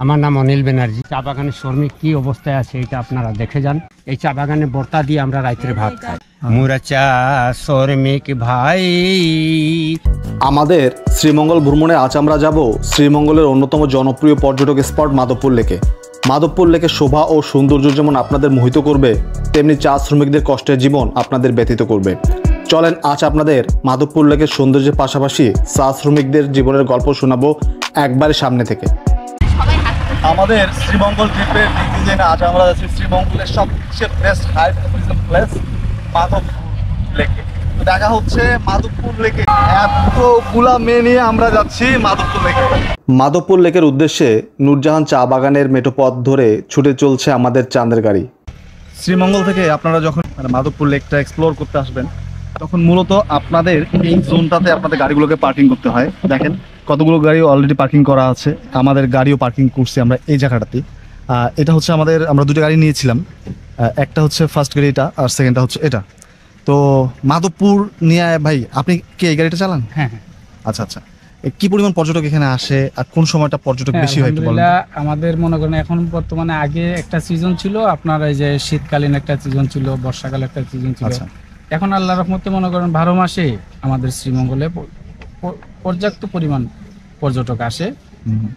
আমার নাম অনিল ব্যানার্জি। চা বাগানের শ্রমিক কি অবস্থায় আছে এটা আপনারা দেখে যান। এই চা বাগানে বর্তা দিয়ে আমরা রাত্রে ভাত খাই। মুরা চা শ্রমিক ভাই। আমাদের শ্রীমঙ্গল ভ্রমণে আজ আমরা যাব শ্রীমঙ্গলের অন্যতম জনপ্রিয় পর্যটক স্পট মাধবপুর লেকে। মাধবপুর লেকের শোভা ও সৌন্দর্য যেমন আপনাদের মোহিত করবে, তেমনি চা শ্রমিকদের কষ্টের জীবন আপনাদের ব্যতীত করবে। চলেন আজ আপনাদের মাধবপুর লেকের সৌন্দর্যের পাশাপাশি চা শ্রমিকদের জীবনের গল্প শোনাবো একবারে সামনে থেকে। আমাদের শ্রীমঙ্গল ট্রিপের দ্বিতীয় দিনে আজ আমরা যাচ্ছি শ্রীমঙ্গলের সবচেয়ে best high tourism place Madhabpur লেকে। তো দেখা হচ্ছে মাধবপুর লেকে, এতগুলা মেয়ে নিয়ে আমরা যাচ্ছি মাধবপুর লেকে। মাধবপুর লেকের উদ্দেশ্যে নূরজাহান চা বাগানের মেঠো পথ ধরে ছুটে চলছে আমাদের চাঁদের গাড়ি। শ্রীমঙ্গল থেকে আপনারা যখন মাধবপুর লেকটা এক্সপ্লোর করতে আসবেন, তখন মূলত আপনাদের এই জোনটাতে আপনাদের গাড়িগুলোকে পার্কিং করতে হয়। দেখেন কতগুলো গাড়ি অলরেডি পার্কিং করা আছে, আমাদের গাড়িও পার্কিং করছি আমরা এই জায়গাটাতে। এটা হচ্ছে আমরা দুটো গাড়ি নিয়েছিলাম, একটা হচ্ছে ফার্স্ট গাড়িটা আর সেকেন্ডটা হচ্ছে এটা। তো মাধবপুর নিয়ে ভাই আপনি কি এই গাড়িটা চালান? হ্যাঁ। আচ্ছা আচ্ছা, কি পরিমাণ পর্যটক এখানে আসে আর কোন সময়টা পর্যটক বেশি হয় একটু বলেন। আমাদের মনে করেন এখন বর্তমানে আগে একটা সিজন ছিল, আপনার এই যে শীতকালীন একটা সিজন ছিল, বর্ষাকালে একটা সিজন ছিল। এখন আল্লাহর রহমতে মনে করেন 12 মাসে আমাদের শ্রীমঙ্গলে পর্যাপ্ত পরিমাণ পর্যটক আসে।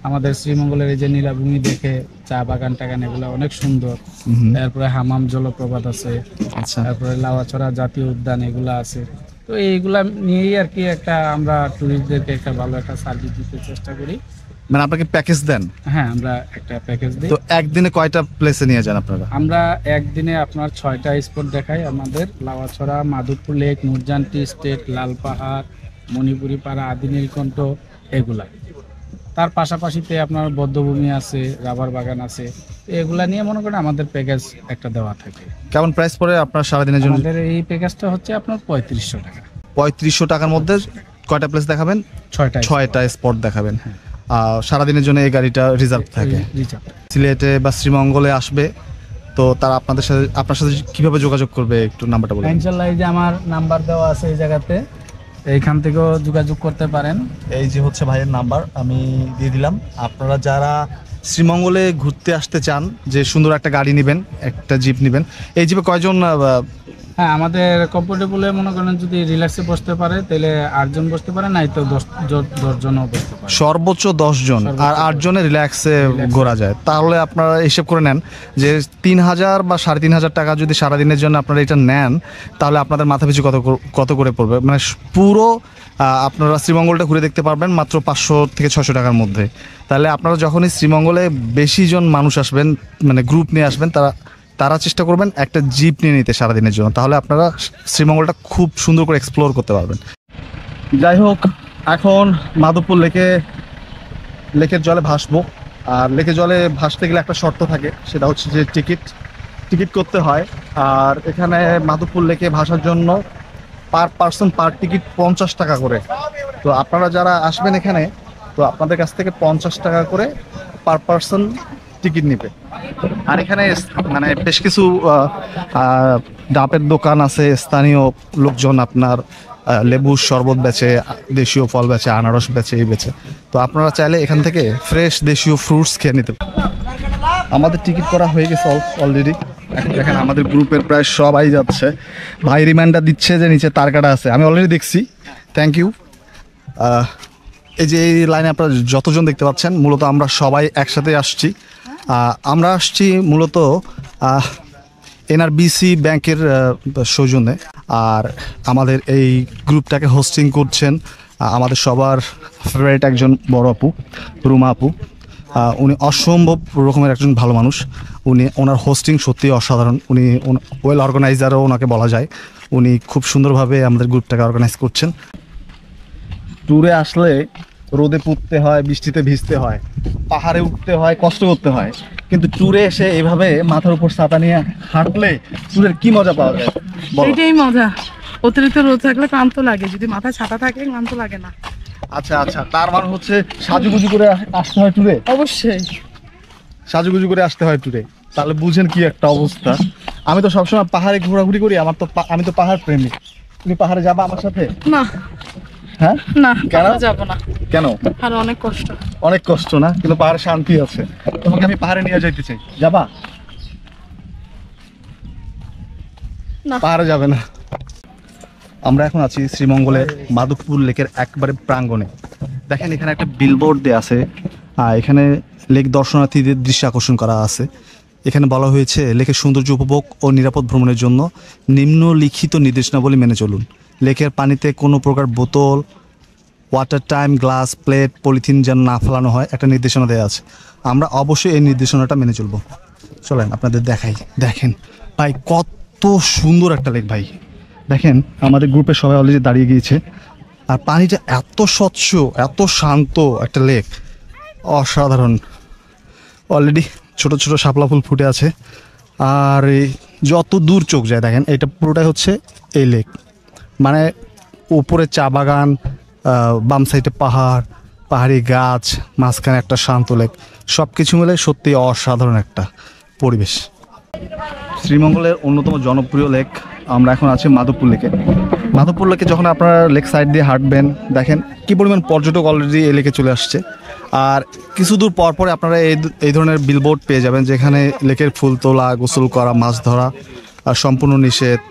আমাদের শ্রীমঙ্গলের এই যে নীলাভূমি দেখে, চা বাগান টাগান এগুলো অনেক সুন্দর। তারপরে হামাম জলপ্রপাত আছে, তারপরে লাওয়াছড়া জাতীয় উদ্যান এগুলা আছে। তো এইগুলা নিয়েই আর কি একটা আমরা টুরিস্টদেরকে একটা ভালো একটা সার্ভিস দিতে চেষ্টা করি। মানে আপনাকে প্যাকেজ দেন? হ্যাঁ, আমরা একটা প্যাকেজ দিই। তো একদিনে কয়টা প্লেসে নিয়ে যান আপনারা? আমরা একদিনে আপনার 6টা স্পট দেখাই। আমাদের লাওয়াছড়া, মাধবপুর লেক, নূরজাহান টি স্টেট, লাল পাহাড়, মণিপুরি পাড়া, আদি নীলকণ্ঠ এগুলা। তার পাশাপাশিতে আপনার বদ্ধভূমি আছে, রাবার বাগান আছে। এগুলা নিয়ে মনে করেন আমাদের প্যাকেজ একটা দেওয়া থাকে। কেমন প্রাইস পড়ে আপনার সারাদিনের জন্য? আমাদের এই প্যাকেজটা হচ্ছে আপনার 3500 টাকা। 3500 টাকার মধ্যে কয়টা প্লেস দেখাবেন? 6টা স্পট দেখাবেন। সারাদিনের জন্য এই গাড়িটা রিজার্ভ থাকে। সিলেটে বা শ্রীমঙ্গলে আসবে তো তারা আপনার সাথে কিভাবে যোগাযোগ করবে একটু নাম্বারটা বলুন। ইনশাআল্লাহ এই যে আমার নাম্বার দেওয়া আছে এই জায়গাতে, এইখান থেকেও যোগাযোগ করতে পারেন। এই যে হচ্ছে ভাইয়ের নাম্বার আমি দিয়ে দিলাম। আপনারা যারা শ্রীমঙ্গলে ঘুরতে আসতে চান, যে সুন্দর একটা গাড়ি নেবেন, একটা জিপ নেবেন, এই জিপে কয়জন? হ্যাঁ, আমাদের কমফোর্টেবলে মনে করেন যদি রিল্যাক্সে বসতে পারে তাহলে 8 জন বসতে পারে, নাই তো 10 জনও বসতে পারে। সর্বোচ্চ 10 জন আর 8 জনে রিল্যাক্সে ঘোরা যায়। তাহলে আপনারা হিসেব করে নেন যে 3000 বা 3500 টাকা যদি সারাদিনের জন্য আপনারা এটা নেন, তাহলে আপনাদের মাথা পিছু কত করে পড়বে? মানে পুরো আপনারা শ্রীমঙ্গলটা ঘুরে দেখতে পারবেন মাত্র 500 থেকে 600 টাকার মধ্যে। তাহলে আপনারা যখনই শ্রীমঙ্গলে বেশি জন মানুষ আসবেন, মানে গ্রুপ নিয়ে আসবেন, তারা চেষ্টা করবেন একটা জিপ নিয়ে নিতে সারাদিনের জন্য। তাহলে আপনারা শ্রীমঙ্গলটা খুব সুন্দর করে এক্সপ্লোর করতে পারবেন। যাই হোক, এখন মাধবপুর লেকের জলে ভাসবো। আর লেকের জলে ভাসতে গেলে একটা শর্ত থাকে, সেটা হচ্ছে যে টিকিট করতে হয়। আর এখানে মাধবপুর লেকে ভাসার জন্য পার পার্সন পার টিকিট 50 টাকা করে। তো আপনারা যারা আসবেন এখানে, তো আপনাদের কাছ থেকে 50 টাকা করে পার পার্সন টিকিট নিবে। আর এখানে মানে বেশ কিছু ডাবের দোকান আছে, স্থানীয় লোকজন আপনার লেবুর শরবত বেচে, দেশীয় ফল বেচে, আনারস বেচে, এই বেচে। তো আপনারা চাইলে এখান থেকে ফ্রেশ দেশীয় ফ্রুটস খেয়ে নিতে পারেন। আমাদের টিকিট করা হয়ে গেছে অলরেডি। এখন দেখেন আমাদের গ্রুপের প্রায় সবাই যাচ্ছে। ভাই রিমাইন্ডার দিচ্ছে যে নিচে তার কাটা আছে, আমি অলরেডি দেখছি, থ্যাংক ইউ। এই যে এই লাইনে আপনারা যতজন দেখতে পাচ্ছেন, মূলত আমরা সবাই একসাথে আসছি। আমরা আসছি মূলত এনআরবিসি ব্যাংকের সৌজন্যে। আর আমাদের এই গ্রুপটাকে হোস্টিং করছেন আমাদের সবার ফেভারিট একজন বড় আপু, রুমা আপু। উনি অসম্ভব রকমের একজন ভালো মানুষ। ওনার হোস্টিং সত্যি অসাধারণ। উনি ওয়েল অর্গানাইজারও ওনাকে বলা যায়। উনি খুব সুন্দরভাবে আমাদের গ্রুপটাকে অর্গানাইজ করছেন। ট্যুরে আসলে রোদে পুড়তে হয়, বৃষ্টিতে ভিজতে হয়, পাহাড়ে উঠতে হয়, কষ্ট করতে হয়, কিন্তু ট্যুরে এসে এভাবে মাথার উপর ছাতা নিয়ে হাঁটলে ট্যুরের কি মজা পাওয়া যায়? এটাই মজা। অতিরিক্ত রোদ থাকলে ক্লান্ত লাগে, যদি মাথায় ছাতা থাকে ক্লান্ত লাগে না। আচ্ছা আচ্ছা, তার মানে হচ্ছে সাজুগুজু করে আসতে হয় ট্যুরে? অবশ্যই সাজুগুজু করে আসতে হয় ট্যুরে। তাহলে বুঝেন কি একটা অবস্থা। আমি তো সবসময় পাহাড়ে ঘোরাঘুরি করি, আমি তো পাহাড় প্রেমী। তুমি পাহাড়ে যাবা আমার সাথে? না, হ্যাঁ না কেন? আমরা যাবো না, কেন? আর অনেক কষ্ট। অনেক কষ্ট না, কিন্তু পাহাড়ে শান্তি আছে। তোমাকে আমি পাহাড়ে নিয়ে যাইতে চাই, যাবা? না। পাহাড়ে যাবে না। আমরা এখন আছি শ্রীমঙ্গলের মাধবপুর লেকের একবারে প্রাঙ্গণে। দেখেন এখানে একটা বিলবোর্ড দেয়া আছে, এখানে লেক দর্শনার্থীদের দৃষ্টি আকর্ষণ করা আছে। এখানে বলা হয়েছে লেকের সৌন্দর্য উপভোগ ও নিরাপদ ভ্রমণের জন্য নিম্নলিখিত নির্দেশনাবলী মেনে চলুন। লেকের পানিতে কোনো প্রকার বোতল, water time, glass, plate, polythene যেন না ফেলানো হয়, একটা নির্দেশনা দেওয়া আছে। আমরা অবশ্যই এই নির্দেশনাটা মেনে চলবো। চলেন আপনাদের দেখাই। দেখেন ভাই কত সুন্দর একটা লেক ভাই। দেখেন আমাদের গ্রুপের সবাই অলরেডি দাঁড়িয়ে গিয়েছে, আর পানিটা এত স্বচ্ছ, এত শান্ত একটা লেক, অসাধারণ। অলরেডি ছোট ছোট শাপলা ফুল ফুটে আছে, আর এই যত দূর চোখ যায় দেখেন এটা পুরোটাই হচ্ছে এই লেক। মানে উপরে চা বাগান, বাম সাইডে পাহাড়, পাহাড়ি গাছ, মাঝখানে একটা শান্ত লেক, সব কিছু মিলে সত্যি অসাধারণ একটা পরিবেশ। শ্রীমঙ্গলের অন্যতম জনপ্রিয় লেক, আমরা এখন আছি মাধবপুর লেকে। মাধবপুর লেকে যখন আপনারা লেক সাইড দিয়ে হাঁটবেন, দেখেন কী পরিমাণ পর্যটক অলরেডি এই লেকে চলে আসছে। আর কিছু দূর পর পরে আপনারা এই ধরনের বিলবোর্ড পেয়ে যাবেন, যেখানে লেকের ফুল তোলা, গোসল করা, মাছ ধরা সম্পূর্ণ নিষেধ।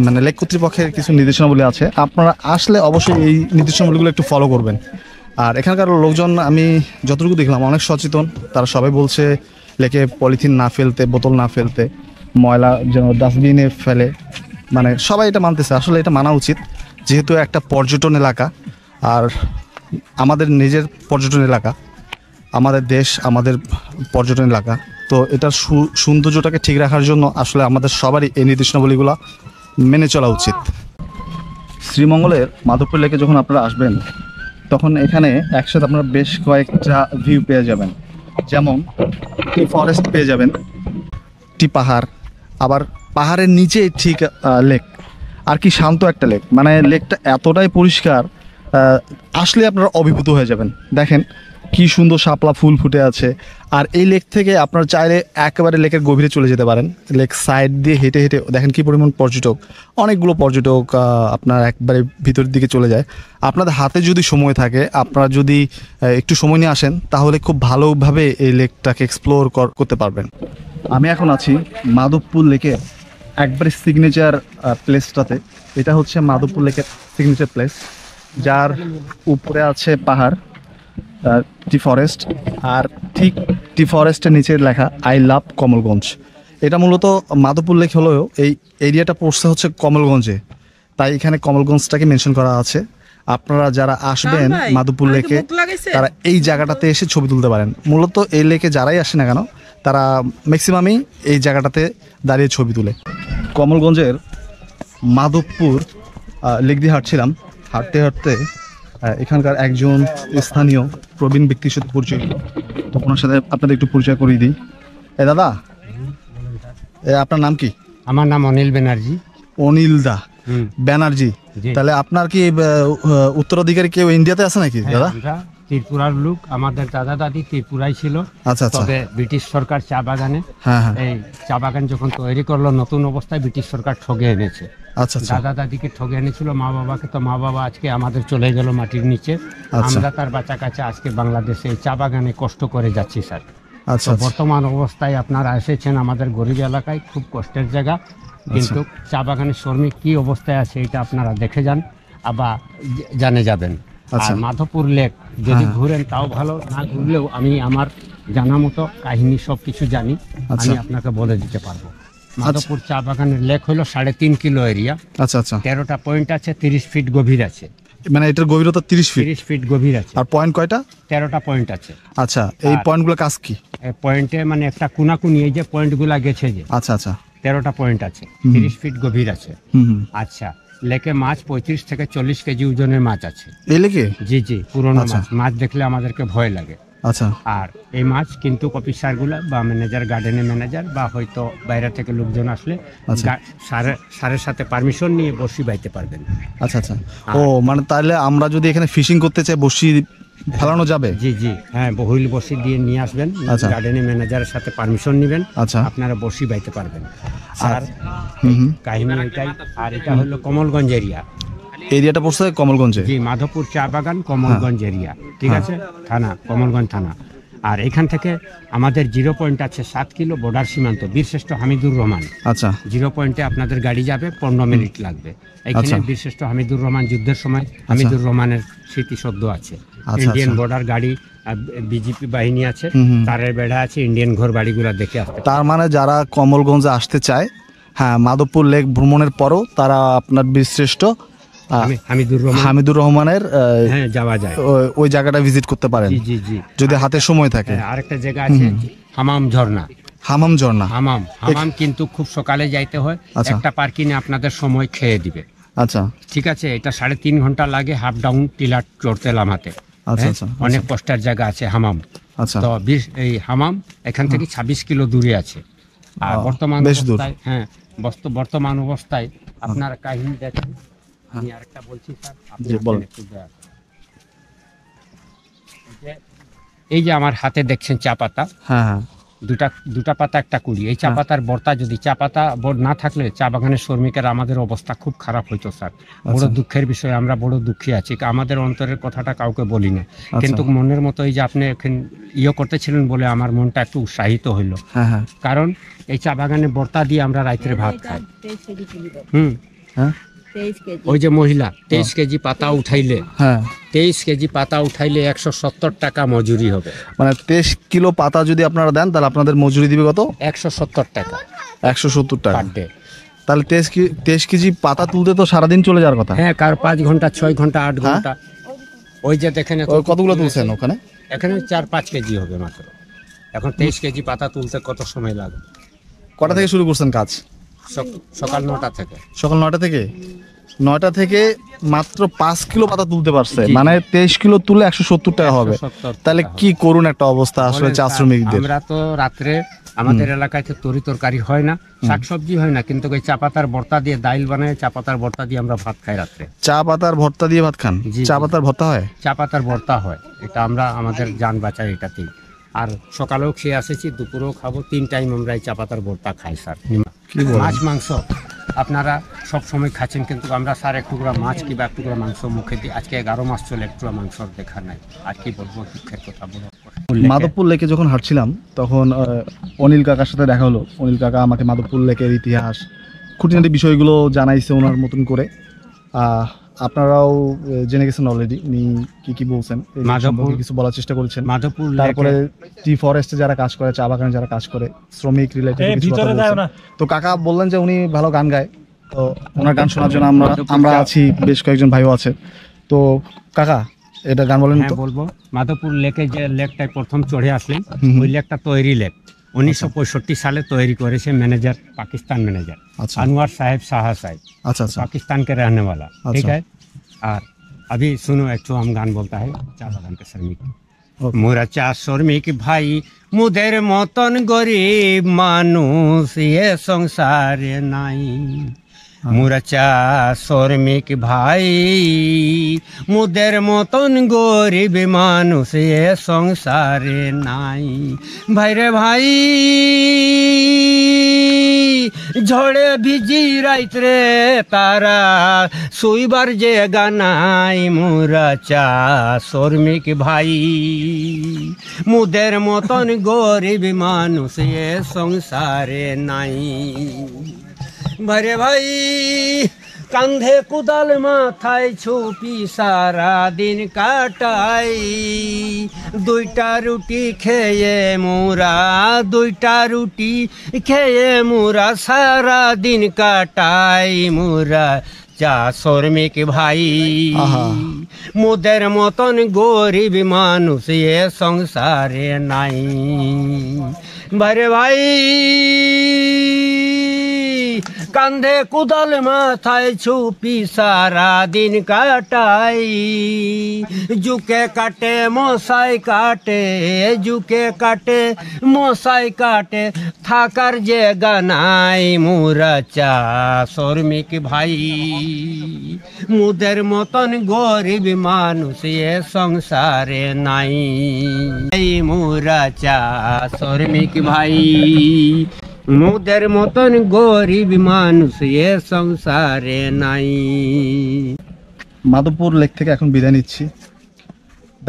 মানে লেক কর্তৃপক্ষের কিছু নির্দেশনাবলী আছে, আপনারা আসলে অবশ্যই এই নির্দেশনাবলীগুলো একটু ফলো করবেন। আর এখানকার লোকজন আমি যতটুকু দেখলাম অনেক সচেতন, তারা সবাই বলছে লেকে পলিথিন না ফেলতে, বোতল না ফেলতে, ময়লা যেন ডাস্টবিনে ফেলে। মানে সবাই এটা মানতেছে, আসলে এটা মানা উচিত, যেহেতু একটা পর্যটন এলাকা, আর আমাদের নিজের পর্যটন এলাকা, আমাদের দেশ, আমাদের পর্যটন এলাকা। তো এটার সৌন্দর্যটাকে ঠিক রাখার জন্য আসলে আমাদের সবারই এই নির্দেশনাবলীগুলো মেনে চলা উচিত। শ্রীমঙ্গলের মাধবপুর লেকে যখন আপনারা আসবেন, তখন এখানে একসাথে আপনারা বেশ কয়েকটা ভিউ পেয়ে যাবেন। যেমন টি ফরেস্ট পেয়ে যাবেন, টি পাহাড়, আবার পাহাড়ের নিচে ঠিক লেক। আর কি শান্ত একটা লেক, মানে লেকটা এতটাই পরিষ্কার, আসলে আপনারা অভিভূত হয়ে যাবেন। দেখেন কি সুন্দর শাপলা ফুল ফুটে আছে। আর এই লেক থেকে আপনারা চাইলে একেবারে লেকের গভীরে চলে যেতে পারেন। লেক সাইড দিয়ে হেঁটে হেঁটে দেখেন কি পরিমাণ পর্যটক, অনেকগুলো পর্যটক আপনার একবারে ভিতরের দিকে চলে যায়। আপনাদের হাতে যদি সময় থাকে, আপনারা যদি একটু সময় নিয়ে আসেন, তাহলে খুব ভালোভাবে এই লেকটাকে এক্সপ্লোর করতে পারবেন। আমি এখন আছি মাধবপুর লেকের একবারে সিগনেচার প্লেসটাতে। এটা হচ্ছে মাধবপুর লেকের সিগনেচার প্লেস, যার উপরে আছে পাহাড়, টি ফরেস্ট, আর ঠিক টি ফরেস্টের নিচে লেখা আই লাভ কমলগঞ্জ। এটা মূলত মাধবপুর লেক হলেও এই এরিয়াটা পড়ছে হচ্ছে কমলগঞ্জে, তাই এখানে কমলগঞ্জটাকে মেনশন করা আছে। আপনারা যারা আসবেন মাধবপুর লেকে, তারা এই জায়গাটাতে এসে ছবি তুলতে পারেন। মূলত এই লেকে যারাই আসে না কেন, তারা ম্যাক্সিমামই এই জায়গাটাতে দাঁড়িয়ে ছবি তুলে। কমলগঞ্জের মাধবপুর লেক দিয়ে হাঁটছিলাম, হাঁটতে হাঁটতে এখানকার একজন স্থানীয় প্রবীণ ব্যক্তির সাথে পরিচয়, তো ওনার সাথে আপনাদের একটু পরিচয় করিয়ে দিই। দাদা, আপনার নাম কি? আমার নাম অনিল ব্যানার্জি। অনিল দা ব্যানার্জি, তাহলে আপনার কি উত্তরাধিকারী কেউ ইন্ডিয়াতে আছে নাকি দাদা? ত্রিপুরার লোক, আমাদের দাদা দাদি ত্রিপুরাই ছিল। আচ্ছা আচ্ছা। তবে ব্রিটিশ সরকার চা বাগানে, এই চা বাগান যখন তৈরি করলো নতুন অবস্থায়, ব্রিটিশ সরকার ঠগে এনেছে। আচ্ছা আচ্ছা। দাদা দাদিকে ঠগে এনেছিল, মা বাবাকে। তো মা বাবা আজকে আমাদের চলে গেল মাটির নিচে। আমরা তার বাচ্চা কাছে আজকে বাংলাদেশে এই চা বাগানে কষ্ট করে যাচ্ছি স্যার। আচ্ছা। বর্তমান অবস্থায় আপনারা এসেছেন আমাদের গরিব এলাকায়, খুব কষ্টের জায়গা, কিন্তু চা বাগানের শ্রমিক কি অবস্থায় আছে এটা আপনারা দেখে যান, আবার জানে যাবেন। আর মাধবপুর লেক যদি ঘুরেন তাও ভালো, না ঘুরলেও আমি আমার জানা মতো কাহিনী সব কিছু জানি, আমি আপনাকে বলে দিতে পারবো। মাধবপুর চা বাগানের লেক হলো 3.5 কিলো এরিয়া। আচ্ছা আচ্ছা। 13টা পয়েন্ট আছে, 30 ফিট গভীর আছে। মানে এটার গভীরতা 30 ফিট? 30 ফিট গভীর আছে। আর পয়েন্ট কয়টা? 13টা পয়েন্ট আছে। আচ্ছা, এই পয়েন্টগুলো কাজ কি? পয়েন্টে মানে একটা কোনাকুনি, এই যে পয়েন্টগুলো গেছে যে, আচ্ছা আচ্ছা, 13টা পয়েন্ট আছে, 30 ফিট গভীর আছে। আচ্ছা, লেকে মাছ 35 থেকে 40 কেজি ওজনের মাছ আছে এই লেকে? জি জি, পুরনো মাছ। মাছ দেখলে আমাদেরকে ভয় লাগে। আচ্ছা। আর এই মাছ কিন্তু অফিসারগুলা বা ম্যানেজার, গার্ডেনের ম্যানেজার বা হয়তো বাইরে থেকে লোকজন আসলে সারের সাথে পারমিশন নিয়ে বড়শি বাইতে পারবেন। আচ্ছা আচ্ছা। ও মানে তাহলে আমরা যদি এখানে ফিশিং করতে চাই, বড়শি ফেলানো যাবে? জি জি, হ্যাঁ, বহুল বড়শি দিয়ে নিয়ে আসবেন, গার্ডেনের ম্যানেজারের সাথে পারমিশন নেবেন, আপনারা বড়শি বাইতে পারবেন। আর কাহিনী এটাই। আর এটা হলো কমলগঞ্জ এরিয়া। এরিয়াটা পড়ছে কমলগঞ্জে। জি, মাধবপুর চা বাগান, কমলগঞ্জ এরিয়া, ঠিক আছে, থানা কমলগঞ্জ থানা। আর এখান থেকে আমাদের 0 পয়েন্ট আছে 7 কিলো বর্ডার সীমান্ত, বীরশ্রেষ্ঠ হামিদুর রহমান। আচ্ছা 0 পয়েন্টে আপনাদের গাড়ি যাবে, 15 মিনিট লাগবে। এখানে আচ্ছা। বীরশ্রেষ্ঠ হামিদুর রহমান যুদ্ধের সময় হামিদুর রহমানের স্মৃতিসৌধ আছে। আচ্ছা, ইন্ডিয়ান আচ্ছা। বর্ডার গাড়ি, বিজেপি বাহিনী আছে, হুম। তারের বেড়া আছে, ইন্ডিয়ান ঘর বাড়িগুলো দেখে আসতে। তার মানে যারা কমলগঞ্জে আসতে চায়, হ্যাঁ, মাধবপুর লেক ভ্রমণের পরও তারা আপনার বীরশ্রেষ্ঠ হামিদুর রহমানের হ্যাঁ যাওয়া যায়, ওই জায়গাটা ভিজিট করতে পারেন জি জি জি। যদি হাতে সময় থাকে। আরেকটা জায়গা আছে হামাম ঝর্ণা। হামাম ঝর্ণা, হামাম কিন্তু খুব সকালে যাইতে হয়। আচ্ছা। একটা পার্কিংয়ে আপনাদের সময় খেয়ে দিবে, আচ্ছা ঠিক আছে। এটা 3.5 ঘন্টা লাগে হাফ ডাউন টিলার চড়তে নামাতে। আচ্ছা হ্যাঁ, আচ্ছা অনেক কষ্টের জায়গা আছে হামাম। আচ্ছা তো এই হামাম এখান থেকে 26 কিলো দূরে আছে। আর বর্তমান বেশ দূর। অবস্থায়, হ্যাঁ, বর্তমান অবস্থায় আপনার কাহিনী দেখেন। আমি আরেকটা বলছি স্যার, আপনি জি, বলেন। একটু দয়া করুন। এই যে আমার হাতে দেখছেন চা পাতা, হ্যাঁ হ্যাঁ দুটা পাতা একটা কুড়ি। এই চা পাতার বর্তা, যদি চা পাতা না থাকলে চা বাগানের শ্রমিকের আমাদের অবস্থা খুব খারাপ হইতো স্যার। বড় দুঃখের বিষয়, আমরা বড় দুঃখী আছি। আমাদের অন্তরের কথাটা কাউকে বলি না, কিন্তু মনের মতো এই যে আপনি এখন করতেছিলেন বলে আমার মনটা একটু উৎসাহিত হইলো। হ্যাঁ হ্যাঁ কারণ এই চা বাগানের বর্তা দিয়ে আমরা রাত্রে ভাত খাই। হ্যাঁ ওই যে মহিলা 23 কেজি পাতা উঠাইলে, হ্যাঁ 23 কেজি পাতা উঠাইলে 170 টাকা মজুরি হবে। মানে 23 কিলো পাতা যদি আপনারা দেন তাহলে আপনাদের মজুরি দিবে কত? 170 টাকা 170 টাকা পার ডে। তাহলে 23 কেজি পাতা তুলতে তো সারাদিন চলে যাওয়ার কথা। হ্যাঁ, কার 5 ঘন্টা, 6 ঘন্টা, 8 ঘন্টা। ওই যে দেখেন কতগুলো তুলছেন ওখানে? এখানে 4-5 কেজি হবে মাত্র। এখন 23 কেজি পাতা তুলতে কত সময় লাগে? কটা থেকে শুরু করছেন কাজ? সকাল 9টা থেকে। সকাল 9টা থেকে? 9টা থেকে মাত্র 5 কিলো পাতা তুলতে পারছে, জি। মানে 23 কিলো তুলে 170 টাকা হবে। 170 তাহলে টাকা কি করুন একটা অবস্থা আসলে বলেন চা স্যার, শ্রমিকদের। আমরা তো রাত্রে আমাদের এলাকায় তো তরকারি হয় না, শাকসবজি হয় না, কিন্তু ওই চা পাতার ভর্তা দিয়ে ডাইল বানায়, চা পাতার ভর্তা দিয়ে আমরা ভাত খাই রাত্রে। চা পাতার ভর্তা দিয়ে ভাত খান? জি, চা জি। পাতার ভর্তা হয়? চা পাতার ভর্তা হয়, এটা আমরা আমাদের জান বাঁচাই এটাতেই। আর সকালেও খেয়ে আসেছি, দুপুরেও খাবো, 3 টাইম আমরা এই চা পাতার ভর্তা খাই স্যার। মাছ মাংস আপনারা সব সময় খাচ্ছেন, কিন্তু আমরা স্যার এক টুকরা মাছ কিংবা এক টুকরা মাংস মুখে দিই। আজকে 11 মাস চলে, এক টুকরা মাংস দেখা নাই। আর কি বলবো, দুঃখের কথা বলো। মাধবপুর লেকে যখন হাঁটছিলাম তখন অনিল কাকার সাথে দেখা হলো। অনিল কাকা আমাকে মাধবপুর লেকের ইতিহাস, খুঁটিনাটি বিষয়গুলো জানাইছে ওনার মতন করে। আপনারাও জেনে গেছেন অলরেডি উনি কি কি বলছেন, এই সম্পর্কে কিছু বলার চেষ্টা করেছেন। মাধবপুর তারপরে টি ফরেস্টে যারা কাজ করে, চা বাগানে যারা কাজ করে, শ্রমিক রিলেটেড কিছু কথা বলছেন। তো কাকা বললেন যে উনি ভালো গান গায়, তো ওনার গান শোনার জন্য আমরা আছি, বেশ কয়েকজন ভাইও আছে। তো কাকা এটা গান বলেন তো। বলবো, মাধবপুর লেকে যে লেকটায় প্রথম চড়ে আসলেন, হুম। ওই লেকটা তৈরি লেক 1965 সালে তৈরি করেছে ম্যানেজার, পাকিস্তান ম্যানেজার আচ্ছা अनवर साहब शाह साहब, আচ্ছা আচ্ছা पाकिस्तान के रहने वाला, ठीक अच्छा। है। और अभी सुनो एक तो हम गान बोलता है चा बागान के श्रमिक। ओके। मोरा चा श्रमिक भाई मुदेर मतन गरीब मानुष ये संसारे नाई। মোরা চা শ্রমিক ভাই মুদের মতন গরিব মানুষ এ সংসারে নাই। ভাইরে ভাই ঝড়ে ভিজি রাইত্রে তারা শুইবার যে গানাই। মোরা চা শ্রমিক ভাই মুদের মতন গরিব মানুষ এ সংসারে নাই। ভাইরে ভাই কান্ধে কুদাল মাথায় ছুপি সারা দিন কাটাই। 2টা রুটি খেয়ে মোরা 2টা রুটি খেয়ে মোরা সারা দিন কাটাই। মোরা চা শ্রমিক ভাই আহা। মোদের মতন গরিব মানুষ এ সংসারে নাই। ভাইরে ভাই কান্ধে কুদাল মাথায় ছুপি সারা দিন কাটাই। জুকে কাটে মশাই কাটে, জুকে কাটে মশাই কাটে, থাকার যে গানাই। মোরা চা শ্রমিক ভাই মুদের মতন গরিব মানুষ এ সংসারে নাই। মোরা চা শ্রমিক ভাই মুদের মতন গরিব মানুষ এ সংসারে নাই। মাধবপুর লেক থেকে এখন বিদায় নিচ্ছি।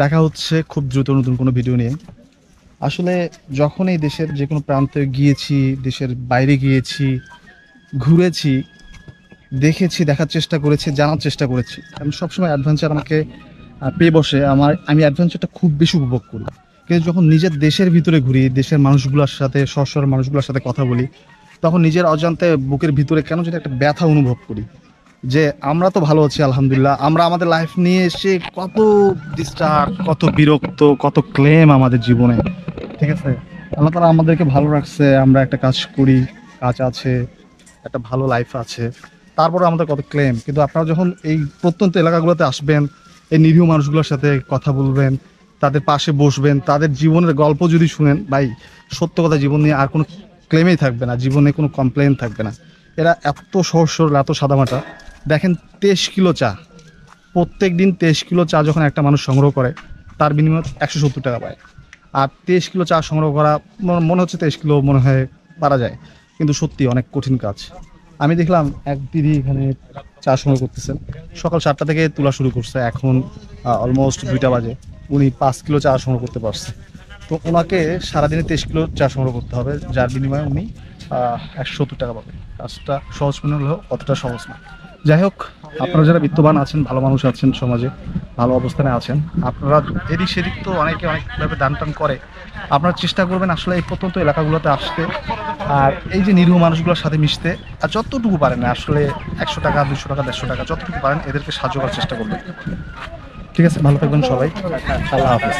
দেখা হচ্ছে খুব দ্রুত নতুন কোনো ভিডিও নিয়ে। আসলে যখন এই দেশের যে কোনো প্রান্তে গিয়েছি, দেশের বাইরে গিয়েছি, ঘুরেছি, দেখেছি, দেখার চেষ্টা করেছি, জানার চেষ্টা করেছি। আমি সবসময় অ্যাডভেঞ্চার আমাকে পেয়ে বসে আমি অ্যাডভেঞ্চারটা খুব বেশি উপভোগ করি। কিন্তু যখন নিজের দেশের ভিতরে ঘুরি, দেশের মানুষগুলোর সাথে, সরাসরি মানুষগুলোর সাথে কথা বলি, তখন নিজের অজান্তে বুকের ভিতরে কেন যেন একটা ব্যথা অনুভব করি যে আমরা তো ভালো আছি আলহামদুলিল্লাহ, আমরা আমাদের লাইফ নিয়ে এসে কত ডিস্টার্ব, কত বিরক্ত, কত ক্লেম আমাদের জীবনে। ঠিক আছে, আল্লাহ তাআলা আমাদেরকে ভালো রাখছে, আমরা একটা কাজ করি, কাজ আছে, একটা ভালো লাইফ আছে, তারপরে আমাদের কত ক্লেম। কিন্তু আপনারা যখন এই প্রত্যন্ত এলাকাগুলোতে আসবেন, এই নিরীহ মানুষগুলোর সাথে কথা বলবেন, তাদের পাশে বসবেন, তাদের জীবনের গল্প যদি শুনেন, ভাই সত্য কথা, জীবন নিয়ে আর কোনো ক্লেমেই থাকবে না, জীবনে কোনো কমপ্লেন থাকবে না। এরা এত সহজ সরল, এত সাদামাটা। দেখেন 23 কিলো চা, প্রত্যেক দিন 23 কিলো চা যখন একটা মানুষ সংগ্রহ করে, তার বিনিময়ে 170 টাকা পায়। আর 23 কিলো চা সংগ্রহ করা মনে হচ্ছে 23 কিলো মনে হয় পারা যায়, কিন্তু সত্যি অনেক কঠিন কাজ। আমি দেখলাম এক দিদি এখানে চা সংগ্রহ করতেছেন, সকাল 7টা থেকে তোলা শুরু করছে, এখন অলমোস্ট 2টা বাজে। উনি 5 কিলো চা সংগ্রহ করতে পারছে। তো ওনাকে সারাদিনে 23 কিলো চা সংগ্রহ করতে হবে, যার বিনিময়ে উনি 170 টাকা পাবে। কাজটা সহজ মনে হলেও অতটা সহজ না। যাই হোক, আপনারা যারা বিত্তবান আছেন, ভালো মানুষ আছেন, সমাজে ভালো অবস্থানে আছেন, আপনারা এদিক সেদিক তো অনেকে অনেকভাবে দান টান করে, আপনারা চেষ্টা করবেন আসলে এই প্রত্যন্ত এলাকাগুলোতে আসতে, আর এই যে নিরীহ মানুষগুলোর সাথে মিশতে, আর যতটুকু পারেন আসলে 100 টাকা, 200 টাকা, 150 টাকা, যতটুকু পারেন এদেরকে সাহায্য করার চেষ্টা করবেন। ঠিক আছে, ভালো থাকবেন সবাই, আল্লাহ হাফেজ।